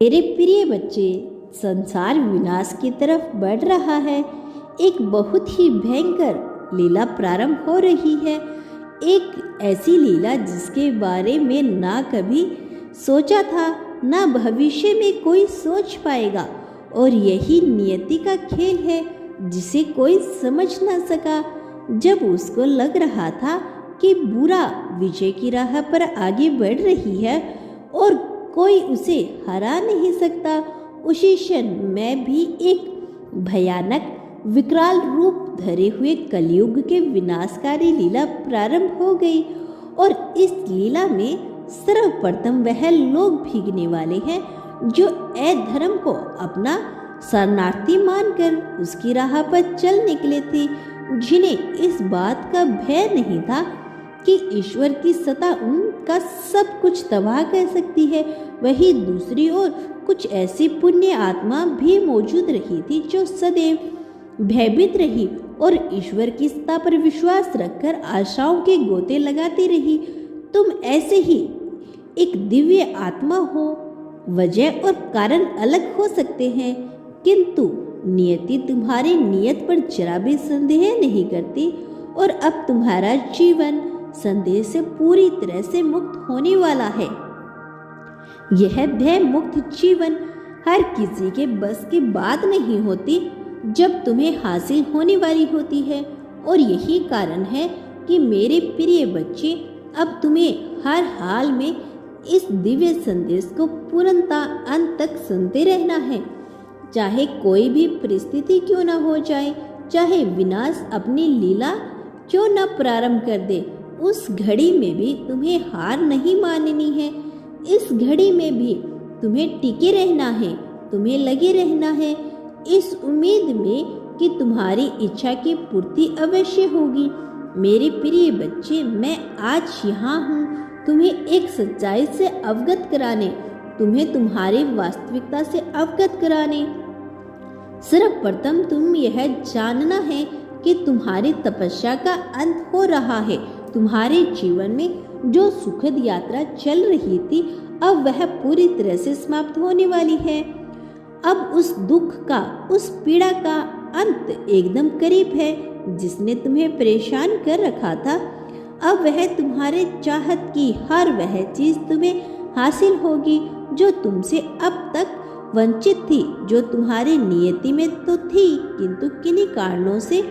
मेरे प्रिय बच्चे, संसार विनाश की तरफ बढ़ रहा है। एक बहुत ही भयंकर लीला प्रारंभ हो रही है। एक ऐसी लीला जिसके बारे में ना कभी सोचा था, ना भविष्य में कोई सोच पाएगा। और यही नियति का खेल है जिसे कोई समझ ना सका। जब उसको लग रहा था कि बुरा विजय की राह पर आगे बढ़ रही है और कोई उसे हरा नहीं सकता, उसी क्षण में भी एक भयानक विकराल रूप धरे हुए कलयुग के विनाशकारी लीला प्रारंभ हो गई। और इस लीला में सर्वप्रथम वह लोग भीगने वाले हैं जो अधर्म को अपना शरणार्थी मानकर उसकी राह पर चल निकले थे, जिन्हें इस बात का भय नहीं था कि ईश्वर की सत्ता उनका सब कुछ तबाह कर सकती है। वहीं दूसरी ओर कुछ ऐसी पुण्य आत्मा भी मौजूद रही थी जो सदैव भयभीत रही और ईश्वर की सत्ता पर विश्वास रखकर आशाओं के गोते लगाती रही। तुम ऐसे ही एक दिव्य आत्मा हो। वजह और कारण अलग हो सकते हैं, किंतु नियति तुम्हारी नियत पर जरा भी संदेह नहीं करती। और अब तुम्हारा जीवन संदेह से पूरी तरह से मुक्त होने वाला है। यह भय मुक्त जीवन हर किसी के बस की बात नहीं होती, जब तुम्हें हासिल होने वाली होती है। और यही कारण है कि मेरे प्रिय बच्चे, अब तुम्हें हर हाल में इस दिव्य संदेश को पूर्णतः अंत तक सुनते रहना है। चाहे कोई भी परिस्थिति क्यों न हो जाए, चाहे विनाश अपनी लीला क्यों न प्रारंभ कर दे, उस घड़ी में भी तुम्हें हार नहीं माननी है। इस घड़ी में भी तुम्हें टिके रहना है, तुम्हें लगे रहना है इस उम्मीद में कि तुम्हारी इच्छा की पूर्ति अवश्य होगी। मेरे प्रिय बच्चे, मैं आज यहाँ हूँ तुम्हें एक सच्चाई से अवगत कराने, तुम्हें तुम्हारी वास्तविकता से अवगत कराने। सर्वप्रथम तुम यह जानना है कि तुम्हारी तपस्या का अंत हो रहा है। तुम्हारे जीवन में जो सुखद यात्रा चल रही थी, अब वह पूरी तरह से समाप्त होने वाली है। अब उस दुख का, उस पीड़ा का अंत एकदम करीब है जिसने तुम्हें परेशान कर रखा था। अब वह तुम्हारे चाहत की हर वह चीज तुम्हें हासिल होगी जो तुमसे अब तक वंचित थी, जो तुम्हारी नियति में तो थी, किंतु किन्हीं कारणों से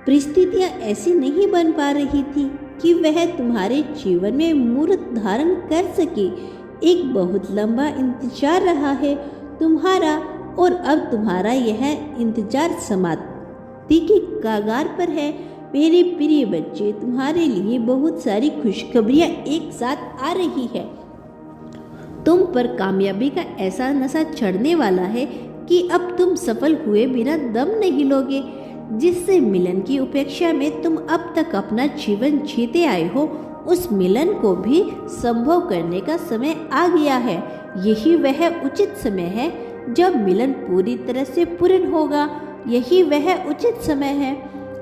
परिस्थितियां ऐसी नहीं बन पा रही थी कि वह तुम्हारे जीवन में मूर्त धारण कर सके। एक बहुत लंबा इंतजार रहा है तुम्हारा, और अब तुम्हारा यह इंतजार समाप्ति के कगार पर है। मेरे प्रिय बच्चे, तुम्हारे लिए बहुत सारी खुशखबरियां एक साथ आ रही है। तुम पर कामयाबी का ऐसा नशा चढ़ने वाला है कि अब तुम सफल हुए बिना दम नहीं लोगे। जिससे मिलन की उपेक्षा में तुम अब तक अपना जीवन जीते आए हो, उस मिलन को भी संभव करने का समय आ गया है। यही वह उचित समय है जब मिलन पूरी तरह से पूर्ण होगा। यही वह उचित समय है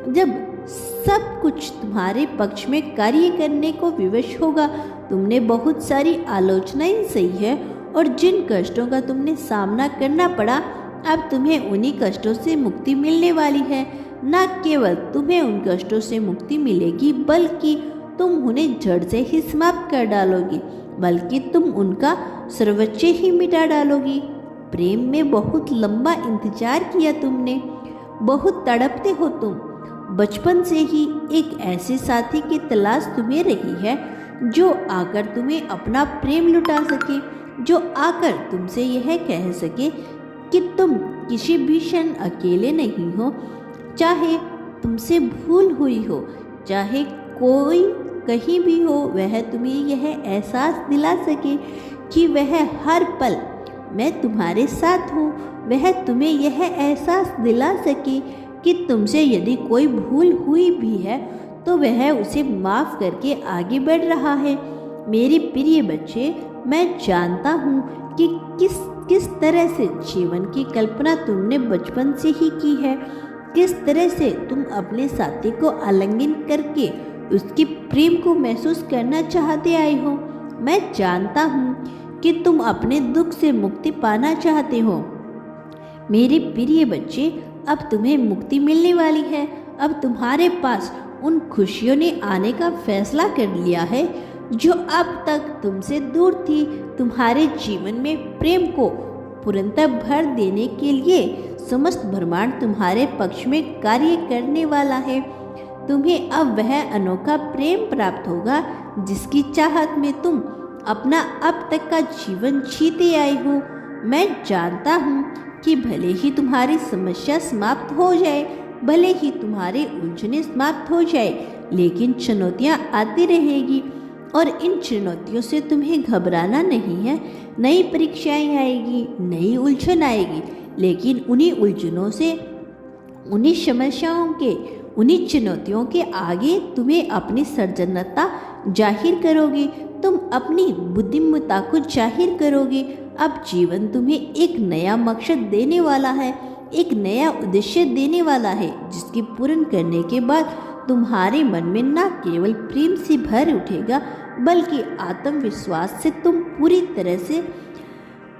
जब सब कुछ तुम्हारे पक्ष में कार्य करने को विवश होगा। तुमने बहुत सारी आलोचनाएं सही है और जिन कष्टों का तुमने सामना करना पड़ा, अब तुम्हें उन्हीं कष्टों से मुक्ति मिलने वाली है। न केवल तुम्हें उन कष्टों से मुक्ति मिलेगी, बल्कि तुम उन्हें जड़ से ही समाप्त कर डालोगी, बल्कि तुम उनका सर्वोच्च ही मिटा डालोगी। प्रेम में बहुत लंबा इंतजार किया तुमने, बहुत तड़पते हो तुम। बचपन से ही एक ऐसे साथी की तलाश तुम्हें रही है जो आकर तुम्हें अपना प्रेम लुटा सके, जो आकर तुमसे यह कह सके कि तुम किसी भी क्षण अकेले नहीं हो। चाहे तुमसे भूल हुई हो, चाहे कोई कहीं भी हो, वह तुम्हें यह एहसास दिला सके कि वह हर पल मैं तुम्हारे साथ हूँ। वह तुम्हें यह एहसास दिला सके कि तुमसे यदि कोई भूल हुई भी है तो वह उसे माफ़ करके आगे बढ़ रहा है। मेरे प्रिय बच्चे, मैं जानता हूँ कि किस तरह से जीवन की कल्पना तुमने बचपन से ही की है, किस तरह से तुम अपने साथी को आलिंगन करके उसके प्रेम को महसूस करना चाहते आए हो। मैं जानता हूँ कि तुम अपने दुख से मुक्ति पाना चाहते हो। मेरे प्रिय बच्चे, अब तुम्हें मुक्ति मिलने वाली है। अब तुम्हारे पास उन खुशियों ने आने का फैसला कर लिया है जो अब तक तुमसे दूर थी। तुम्हारे जीवन में प्रेम को पूर्णतः भर देने के लिए समस्त ब्रह्मांड तुम्हारे पक्ष में कार्य करने वाला है। तुम्हें अब वह अनोखा प्रेम प्राप्त होगा जिसकी चाहत में तुम अपना अब तक का जीवन जीते आए हो। मैं जानता हूँ कि भले ही तुम्हारी समस्या समाप्त हो जाए, भले ही तुम्हारे उलझने समाप्त हो जाए, लेकिन चुनौतियाँ आती रहेगी और इन चुनौतियों से तुम्हें घबराना नहीं है। नई परीक्षाएं आएगी, नई उलझन आएगी, लेकिन उन्हीं उलझनों से, उन्हीं समस्याओं के, उन्हीं चुनौतियों के आगे तुम्हें अपनी सर्जनता जाहिर करोगे, तुम अपनी बुद्धिमत्ता को जाहिर करोगे। अब जीवन तुम्हें एक नया मकसद देने वाला है, एक नया उद्देश्य देने वाला है, जिसके पूर्ण करने के बाद तुम्हारे मन में न केवल प्रेम से भर उठेगा, बल्कि आत्मविश्वास से तुम पूरी तरह से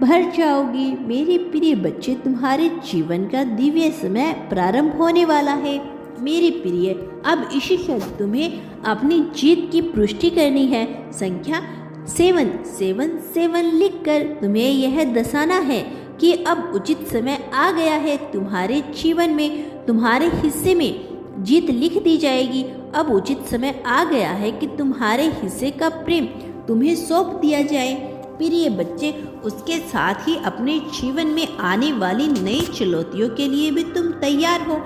भर जाओगी। मेरे प्रिय बच्चे, तुम्हारे जीवन का दिव्य समय प्रारंभ होने वाला है। मेरे प्रिय, अब इसी क्षण तुम्हें अपनी जीत की पुष्टि करनी है। संख्या 777 लिखकर तुम्हें यह दर्शाना है कि अब उचित समय आ गया है। तुम्हारे जीवन में, तुम्हारे हिस्से में जीत लिख दी जाएगी। अब उचित समय आ गया है कि तुम्हारे हिस्से का प्रेम तुम्हें सौंप दिया जाए। प्रिय बच्चे, उसके साथ ही अपने जीवन में आने वाली नई चुनौतियों के लिए भी तुम तैयार हो।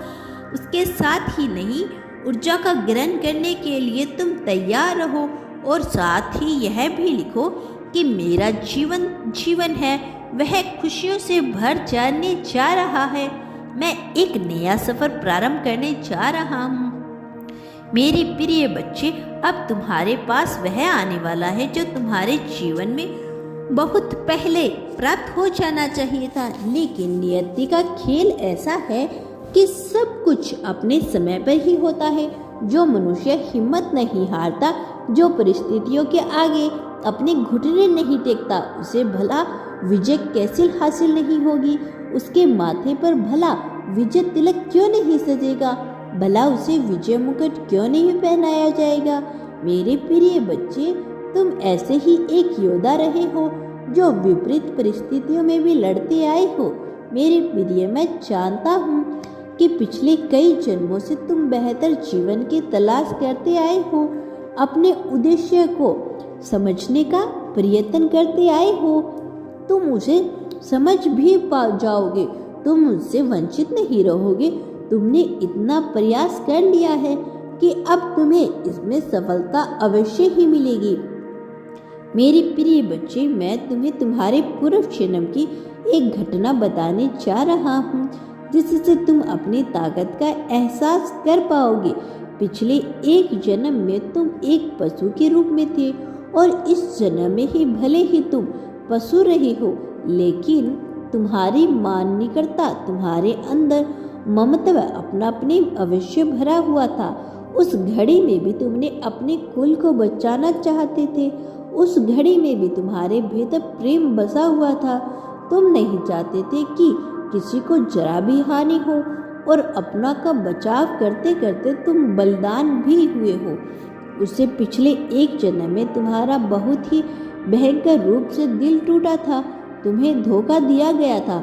उसके साथ ही नई ऊर्जा का ग्रहण करने के लिए तुम तैयार रहो और साथ ही यह भी लिखो कि मेरा जीवन है वह खुशियों से भर जाने जा रहा है। मैं एक नया सफर प्रारंभ करने जा रहा हूँ। मेरे प्रिय बच्चे, अब तुम्हारे पास वह आने वाला है जो तुम्हारे जीवन में बहुत पहले प्राप्त हो जाना चाहिए था, लेकिन नियति का खेल ऐसा है कि सब कुछ अपने समय पर ही होता है। जो मनुष्य हिम्मत नहीं हारता, जो परिस्थितियों के आगे अपने घुटने नहीं टेकता, उसे भला विजय कैसे हासिल नहीं होगी। उसके माथे पर भला विजय तिलक क्यों नहीं सजेगा, भला उसे विजय मुकुट क्यों नहीं पहनाया जाएगा। मेरे प्रिय बच्चे, तुम ऐसे ही एक योद्धा रहे हो जो विपरीत परिस्थितियों में भी लड़ते आए हो। मेरे प्रिय, मैं जानता हूँ कि पिछले कई जन्मों से तुम बेहतर जीवन की तलाश करते आए हो, अपने उद्देश्य को समझने का प्रयत्न करते आए हो। तुम उसे समझ भी पा जाओगे, तुम उससे वंचित नहीं रहोगे। तुमने इतना प्रयास कर लिया है कि अब तुम्हें इसमें सफलता अवश्य ही मिलेगी। मेरे प्रिय बच्चे, मैं तुम्हें तुम्हारे पूर्व जन्म की एक घटना बताने जा रहा हूँ, जिससे तुम अपनी ताकत का एहसास कर पाओगे। पिछले एक जन्म में तुम एक पशु के रूप में थे और इस जन्म में ही भले ही तुम पशु रहे हो, लेकिन तुम्हारी माननिकरता, तुम्हारे अंदर ममत्व, अपनापन अवश्य भरा हुआ था। उस घड़ी में भी तुमने अपने कुल को बचाना चाहते थे। उस घड़ी में भी तुम्हारे भीतर प्रेम बसा हुआ था। तुम नहीं चाहते थे कि किसी को जरा भी हानि हो और अपना का बचाव करते करते तुम बलिदान भी हुए हो। उससे पिछले एक जन्म में तुम्हारा बहुत ही भयंकर रूप से दिल टूटा था, तुम्हें धोखा दिया गया था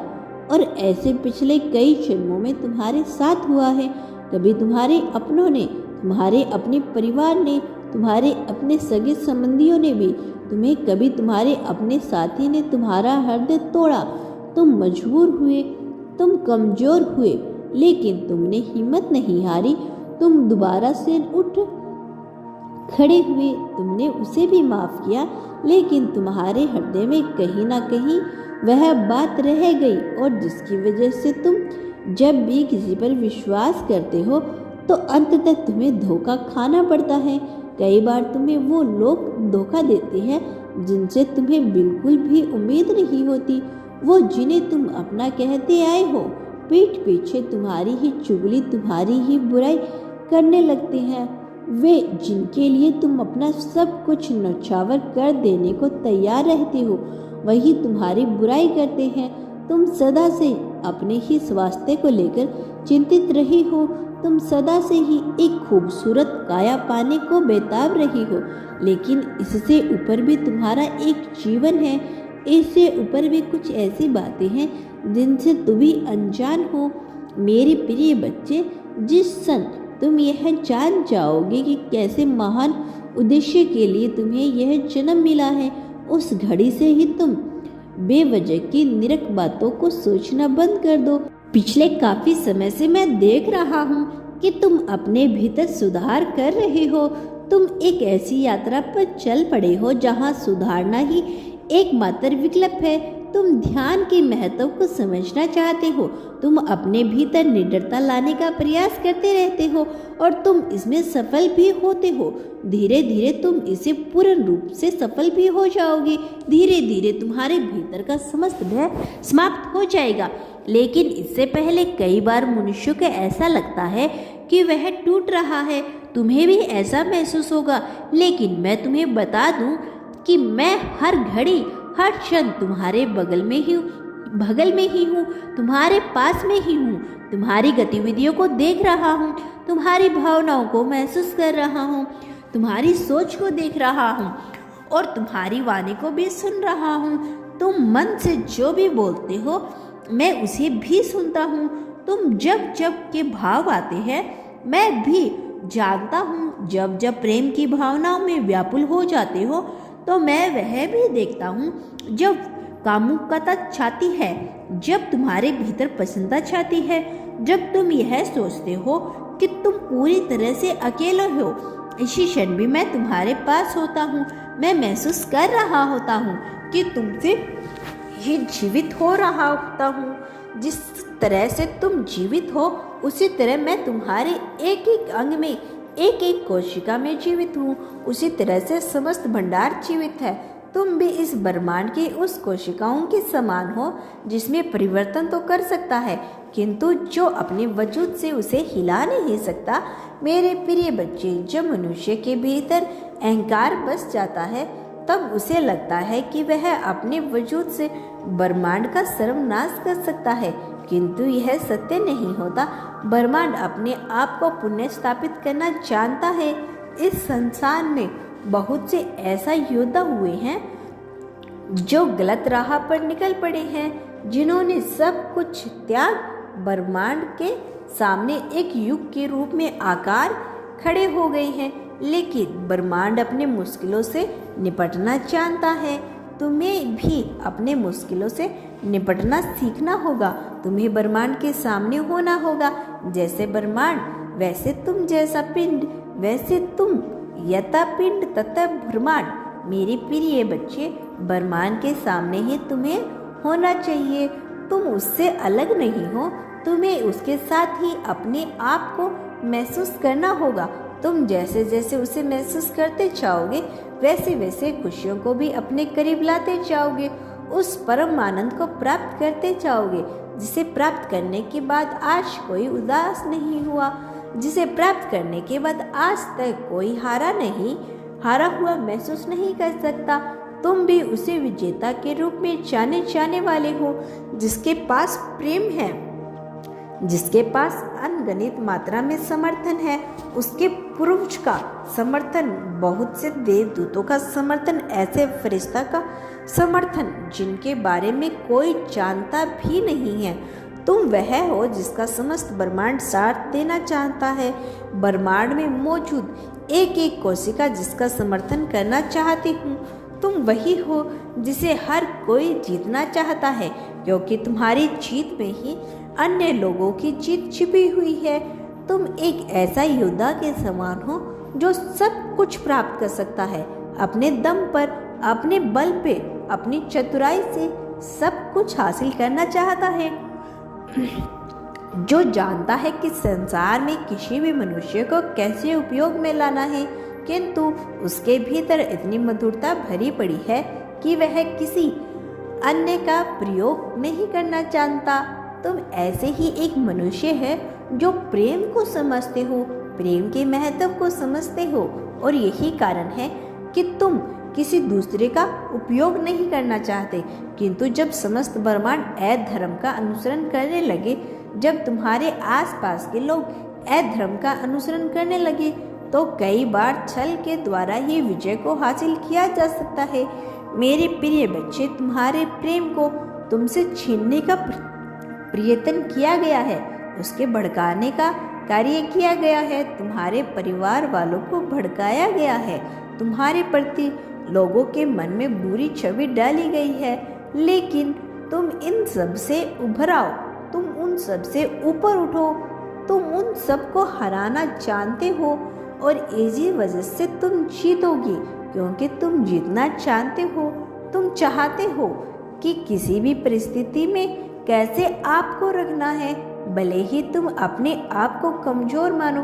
और ऐसे पिछले कई जन्मों में तुम्हारे साथ हुआ है। कभी तुम्हारे अपनों ने, तुम्हारे अपने परिवार ने, तुम्हारे अपने सगे संबंधियों ने भी तुम्हें, कभी तुम्हारे अपने साथी ने तुम्हारा हृदय तोड़ा। तुम मजबूर हुए, तुम कमजोर हुए, लेकिन तुमने हिम्मत नहीं हारी। तुम दोबारा से उठ खड़े हुए, तुमने उसे भी माफ किया, लेकिन तुम्हारे हृदय में कहीं ना कहीं वह बात रह गई और जिसकी वजह से तुम जब भी किसी पर विश्वास करते हो तो अंततः तुम्हें धोखा खाना पड़ता है। कई बार तुम्हें वो लोग धोखा देते हैं जिनसे तुम्हें बिल्कुल भी उम्मीद नहीं होती। वो जिन्हें तुम अपना कहते आए हो, पीठ पीछे तुम्हारी ही चुगली, तुम्हारी ही बुराई करने लगते हैं। वे जिनके लिए तुम अपना सब कुछ न्यौछावर कर देने को तैयार रहते हो, वही तुम्हारी बुराई करते हैं। तुम सदा से अपने ही स्वास्थ्य को लेकर चिंतित रही हो। तुम सदा से ही एक खूबसूरत काया पाने को बेताब रही हो, लेकिन इससे ऊपर भी तुम्हारा एक जीवन है। इससे ऊपर भी कुछ ऐसी बातें हैं जिनसे तुम भी अनजान हो। मेरे प्रिय बच्चे, जिस क्षण तुम यह जान जाओगे कि कैसे महान उद्देश्य के लिए तुम्हें यह जन्म मिला है, उस घड़ी से ही तुम बेवजह की निरक बातों को सोचना बंद कर दो। पिछले काफी समय से मैं देख रहा हूँ कि तुम अपने भीतर सुधार कर रहे हो। तुम एक ऐसी यात्रा पर चल पड़े हो जहाँ सुधारना ही एकमात्र विकल्प है। तुम ध्यान के महत्व को समझना चाहते हो। तुम अपने भीतर निडरता लाने का प्रयास करते रहते हो और तुम इसमें सफल भी होते हो। धीरे धीरे तुम इसे पूर्ण रूप से सफल भी हो जाओगे। धीरे धीरे तुम्हारे भीतर का समस्त भय समाप्त हो जाएगा। लेकिन इससे पहले कई बार मनुष्य को ऐसा लगता है कि वह टूट रहा है। तुम्हें भी ऐसा महसूस होगा, लेकिन मैं तुम्हें बता दूं कि मैं हर घड़ी हर क्षण तुम्हारे बगल में ही हूँ, तुम्हारे पास में ही हूँ। तुम्हारी गतिविधियों को देख रहा हूँ, तुम्हारी भावनाओं को महसूस कर रहा हूँ, तुम्हारी सोच को देख रहा हूँ और तुम्हारी वाणी को भी सुन रहा हूँ। तुम मन से जो भी बोलते हो मैं उसे भी सुनता हूँ। तुम जब जब के भाव आते हैं मैं भी जानता हूँ। जब जब प्रेम की भावनाओं में व्याकुल हो जाते हो तो मैं वह भी देखता हूँ। जब कामुकता छाती है, जब तुम्हारे भीतर प्रसन्नता छाती है, जब तुम यह सोचते हो कि तुम पूरी तरह से अकेले हो, इसी क्षण भी मैं तुम्हारे पास होता हूँ। मैं महसूस कर रहा होता हूँ कि तुमसे ही जीवित हो रहा होता हूँ। जिस तरह से तुम जीवित हो उसी तरह मैं तुम्हारे एक एक अंग में, एक एक कोशिका में जीवित हूँ। उसी तरह से समस्त भंडार जीवित है। तुम भी इस ब्रह्मांड की उस कोशिकाओं के समान हो जिसमें परिवर्तन तो कर सकता है, किंतु जो अपने वजूद से उसे हिला नहीं सकता। मेरे प्रिय बच्चे, जब मनुष्य के भीतर अहंकार बस जाता है तब उसे लगता है कि वह अपने वजूद से ब्रह्मांड का सर्वनाश कर सकता है, किंतु यह सत्य नहीं होता। ब्रह्मांड अपने आप को पुनः स्थापित करना जानता है। इस संसार में बहुत से ऐसा योद्धा हुए हैं जो गलत राह पर निकल पड़े हैं, जिन्होंने सब कुछ त्याग ब्रह्मांड के सामने एक युग के रूप में आकार खड़े हो गए हैं। लेकिन ब्रह्मांड अपने मुश्किलों से निपटना जानता है। तुम्हें भी अपने मुश्किलों से निपटना सीखना होगा। तुम्हें ब्रह्मांड के सामने होना होगा। जैसे ब्रह्मांड वैसे तुम, जैसा पिंड वैसे तुम, यथा पिंड तथा ब्रह्मांड। मेरे प्रिय बच्चे, ब्रह्मांड के सामने ही तुम्हें होना चाहिए। तुम उससे अलग नहीं हो। तुम्हें उसके साथ ही अपने आप को महसूस करना होगा। तुम जैसे जैसे उसे महसूस करते जाओगे वैसे वैसे खुशियों को भी अपने करीब लाते जाओगे। उस परम आनंद को प्राप्त करते जाओगे जिसे प्राप्त करने के बाद आज कोई उदास नहीं हुआ, जिसे प्राप्त करने के बाद आज तक कोई हारा हुआ महसूस नहीं कर सकता। तुम भी उसे विजेता के रूप में जाने वाले हो, जिसके पास प्रेम है, जिसके पास अनगणित मात्रा में समर्थन है। उसके पूर्वज का समर्थन, बहुत से देवदूतों का समर्थन, ऐसे फरिश्ता का समर्थन जिनके बारे में कोई जानता भी नहीं है। तुम वह हो जिसका समस्त ब्रह्मांड साथ देना चाहता है। ब्रह्मांड में मौजूद एक एक कोशिका जिसका समर्थन करना चाहती हूँ। तुम वही हो जिसे हर कोई जीतना चाहता है, क्योंकि तुम्हारी जीत में ही अन्य लोगों की जीत छिपी हुई है। तुम एक ऐसा योद्धा के समान हो जो सब कुछ प्राप्त कर सकता है, अपने दम पर, अपने बल पे, अपनी चतुराई से सब कुछ हासिल करना चाहता है, जो जानता है कि संसार में किसी भी मनुष्य को कैसे उपयोग में लाना है, किंतु उसके भीतर इतनी मधुरता भरी पड़ी है कि वह किसी अन्य का प्रयोग नहीं करना जानता। तुम ऐसे ही एक मनुष्य है जो प्रेम को समझते हो, प्रेम के महत्व को समझते हो, और यही कारण है कि तुम किसी दूसरे का उपयोग नहीं करना चाहते। किंतु जब समस्त ब्रह्मांड अधर्म का अनुसरण करने लगे, जब तुम्हारे आसपास के लोग अधर्म का अनुसरण करने लगे, तो कई बार छल के द्वारा ही विजय को हासिल किया जा सकता है। मेरे प्रिय बच्चे, तुम्हारे प्रेम को तुमसे छीनने का प्रयत्न किया गया है, उसके भड़काने का कार्य किया गया है, तुम्हारे परिवार वालों को भड़काया गया है, तुम्हारे प्रति लोगों के मन में बुरी छवि डाली गई है। लेकिन तुम इन सब से उभर आओ, तुम उन सब से ऊपर उठो, तुम उन सब को हराना जानते हो और इसी वजह से तुम जीतोगी, क्योंकि तुम जीतना चाहते हो। तुम चाहते हो कि किसी भी परिस्थिति में कैसे आपको रखना है, भले ही तुम अपने आप को कमजोर मानो,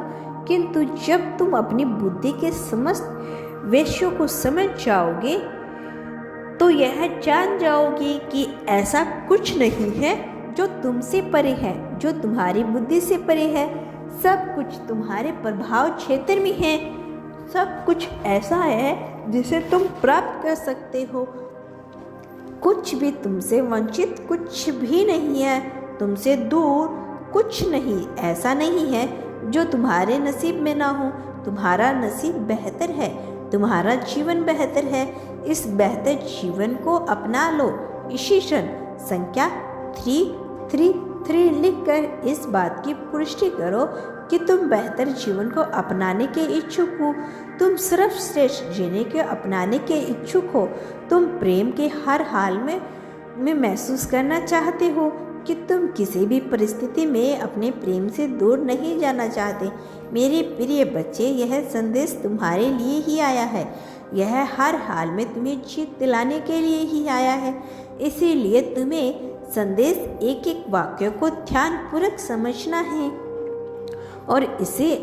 किंतु जब तुम अपनी बुद्धि के समस्त वेश्यों को समझ जाओगे तो यह जान जाओगे कि ऐसा कुछ नहीं है जो तुमसे परे है, जो तुम्हारी बुद्धि से परे है। सब कुछ तुम्हारे प्रभाव क्षेत्र में है, सब कुछ ऐसा है जिसे तुम प्राप्त कर सकते हो। कुछ भी तुमसे वंचित कुछ भी नहीं है, तुमसे दूर कुछ नहीं ऐसा नहीं है जो तुम्हारे नसीब में ना हो। तुम्हारा नसीब बेहतर है, तुम्हारा जीवन बेहतर है। इस बेहतर जीवन को अपना लो। ईशिशन संख्या 333 लिखकर इस बात की पुष्टि करो कि तुम बेहतर जीवन को अपनाने के इच्छुक हो, तुम सर्वश्रेष्ठ जीने के अपनाने के इच्छुक हो, तुम प्रेम के हर हाल में महसूस करना चाहते हो कि तुम किसी भी परिस्थिति में अपने प्रेम से दूर नहीं जाना चाहते। मेरे प्रिय बच्चे, यह संदेश तुम्हारे लिए ही आया है, यह हर हाल में तुम्हें जीत दिलाने के लिए ही आया है। इसीलिए तुम्हें संदेश एक एक वाक्य को ध्यानपूर्वक समझना है और इसे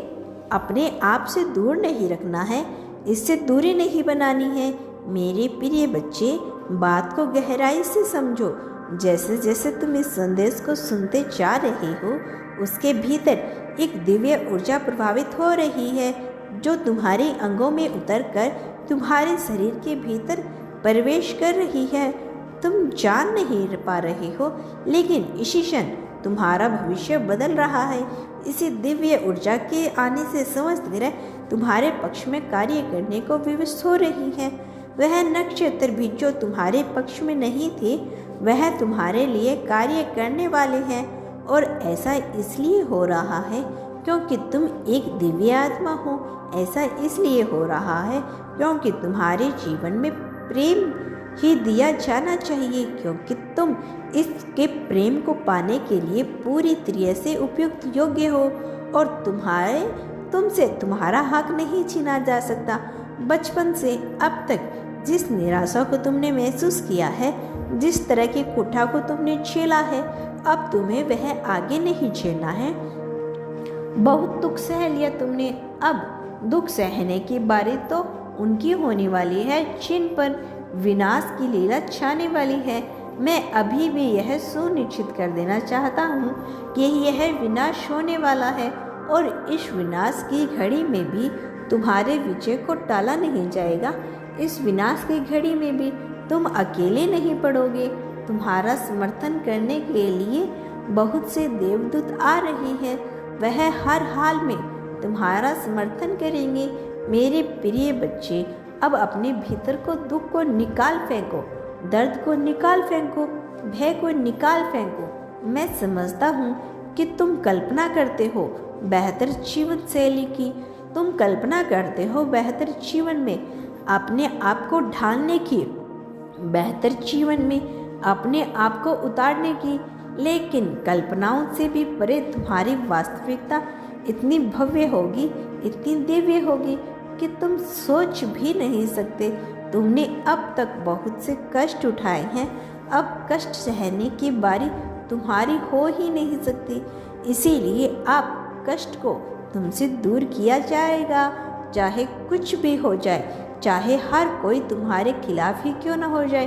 अपने आप से दूर नहीं रखना है, इससे दूरी नहीं बनानी है। मेरे प्रिय बच्चे, बात को गहराई से समझो। जैसे जैसे तुम इस संदेश को सुनते जा रहे हो, उसके भीतर एक दिव्य ऊर्जा प्रभावित हो रही है जो तुम्हारे अंगों में उतरकर तुम्हारे शरीर के भीतर प्रवेश कर रही है। तुम जान नहीं पा रहे हो, लेकिन इसी क्षण तुम्हारा भविष्य बदल रहा है। इसी दिव्य ऊर्जा के आने से समस्त ग्रह तुम्हारे पक्ष में कार्य करने को विवश हो रही है। वह नक्षत्र भी जो तुम्हारे पक्ष में नहीं थे, वह तुम्हारे लिए कार्य करने वाले हैं। और ऐसा इसलिए हो रहा है क्योंकि तुम एक दिव्य आत्मा हो। ऐसा इसलिए हो रहा है क्योंकि तुम्हारे जीवन में प्रेम ही दिया जाना चाहिए, क्योंकि तुम इसके प्रेम को पाने के लिए पूरी तरह से उपयुक्त योग्य हो और तुमसे तुम्हारा हक नहीं छीना जा सकता। बचपन से अब तक जिस निराशा को तुमने महसूस किया है, जिस तरह की कुठा को तुमने झेला है, अब तुम्हें वह आगे नहीं झेलना है। बहुत दुख सह लिया तुमने, अब दुख सहने की बारी तो उनकी होने वाली है जिन पर विनाश की लीला छाने वाली है। मैं अभी भी यह सुनिश्चित कर देना चाहता हूँ कि यह विनाश होने वाला है और इस विनाश की घड़ी में भी तुम्हारे विजय को टाला नहीं जाएगा। इस विनाश की घड़ी में भी तुम अकेले नहीं पड़ोगे। तुम्हारा समर्थन करने के लिए बहुत से देवदूत आ रहे हैं, वह हर हाल में तुम्हारा समर्थन करेंगे। मेरे प्रिय बच्चे, अब अपने भीतर को दुख को निकाल फेंको, दर्द को निकाल फेंको, भय को निकाल फेंको। मैं समझता हूँ कि तुम कल्पना करते हो बेहतर जीवन शैली की, तुम कल्पना करते हो बेहतर जीवन में अपने आप को ढालने की, बेहतर जीवन में अपने आप को उतारने की। लेकिन कल्पनाओं से भी परे तुम्हारी वास्तविकता इतनी भव्य होगी, इतनी दिव्य होगी कि तुम सोच भी नहीं सकते। तुमने अब तक बहुत से कष्ट उठाए हैं, अब कष्ट सहने की बारी तुम्हारी हो ही नहीं सकती। इसीलिए अब कष्ट को तुमसे दूर किया जाएगा, चाहे कुछ भी हो जाए, चाहे हर कोई तुम्हारे खिलाफ ही क्यों न हो जाए,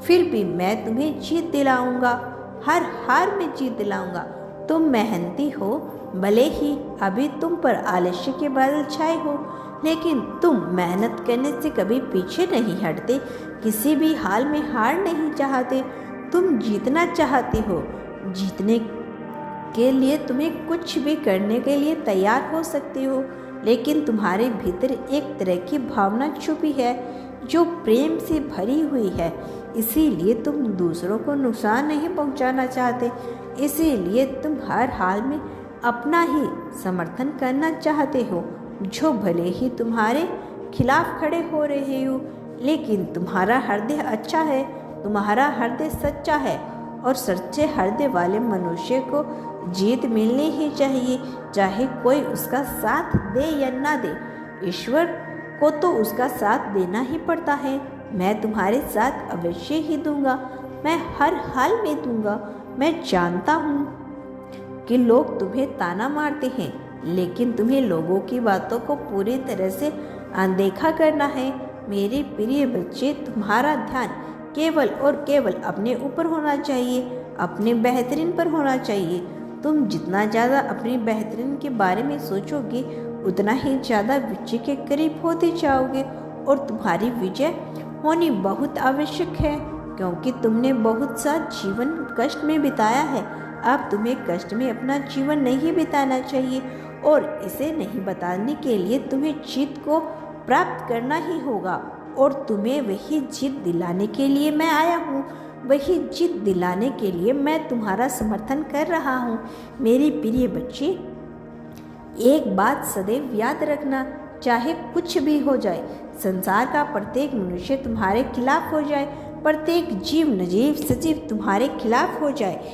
फिर भी मैं तुम्हें जीत दिलाऊंगा, हर हार में जीत दिलाऊंगा। तुम मेहनती हो, भले ही अभी तुम पर आलस्य के बादल छाए हो, लेकिन तुम मेहनत करने से कभी पीछे नहीं हटते, किसी भी हाल में हार नहीं चाहते। तुम जीतना चाहते हो, जीतने के लिए तुम्हें कुछ भी करने के लिए तैयार हो सकते हो, लेकिन तुम्हारे भीतर एक तरह की भावना छुपी है जो प्रेम से भरी हुई है। इसीलिए तुम दूसरों को नुकसान नहीं पहुंचाना चाहते, इसीलिए तुम हर हाल में अपना ही समर्थन करना चाहते हो, जो भले ही तुम्हारे खिलाफ खड़े हो रहे हो। लेकिन तुम्हारा हृदय अच्छा है, तुम्हारा हृदय सच्चा है, और सच्चे हृदय वाले मनुष्य को जीत मिलनी ही चाहिए, चाहे कोई उसका साथ दे या ना दे। ईश्वर को तो उसका साथ देना ही पड़ता है। मैं तुम्हारे साथ अवश्य ही दूंगा, मैं हर हाल में दूंगा। मैं जानता हूँ कि लोग तुम्हें ताना मारते हैं, लेकिन तुम्हें लोगों की बातों को पूरी तरह से अनदेखा करना है। मेरे प्रिय बच्चे, तुम्हारा ध्यान केवल और केवल अपने ऊपर होना चाहिए, अपने बेहतरीन पर होना चाहिए। तुम जितना ज़्यादा अपनी बेहतरीन के बारे में सोचोगे, उतना ही ज़्यादा विजय के करीब होते जाओगे, और तुम्हारी विजय होनी बहुत आवश्यक है, क्योंकि तुमने बहुत सा जीवन कष्ट में बिताया है। अब तुम्हें कष्ट में अपना जीवन नहीं बिताना चाहिए, और इसे नहीं बताने के लिए तुम्हें जीत को प्राप्त करना ही होगा। और तुम्हें वही जीत दिलाने के लिए मैं आया हूँ, वही जीत दिलाने के लिए मैं तुम्हारा समर्थन कर रहा हूँ। मेरे प्रिय बच्चे, एक बात सदैव याद रखना, चाहे कुछ भी हो जाए, संसार का प्रत्येक मनुष्य तुम्हारे खिलाफ हो जाए, प्रत्येक जीव निर्जीव सजीव तुम्हारे खिलाफ हो जाए,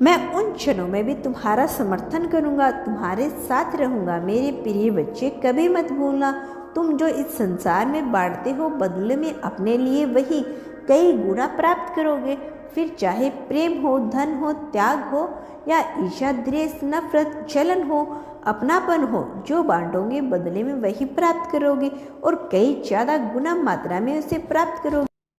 मैं उन क्षणों में भी तुम्हारा समर्थन करूंगा, तुम्हारे साथ रहूंगा। मेरे प्रिय बच्चे, कभी मत भूलना, तुम जो इस संसार में बांटते हो, बदले में अपने लिए वही कई गुना प्राप्त करोगे। फिर चाहे प्रेम हो, धन हो, त्याग हो, या ईर्ष्या, द्वेष, नफरत, जलन हो, अपनापन हो, जो बांटोगे बदले में वही प्राप्त करोगे, और कई ज़्यादा गुना मात्रा में उसे प्राप्त करोगे।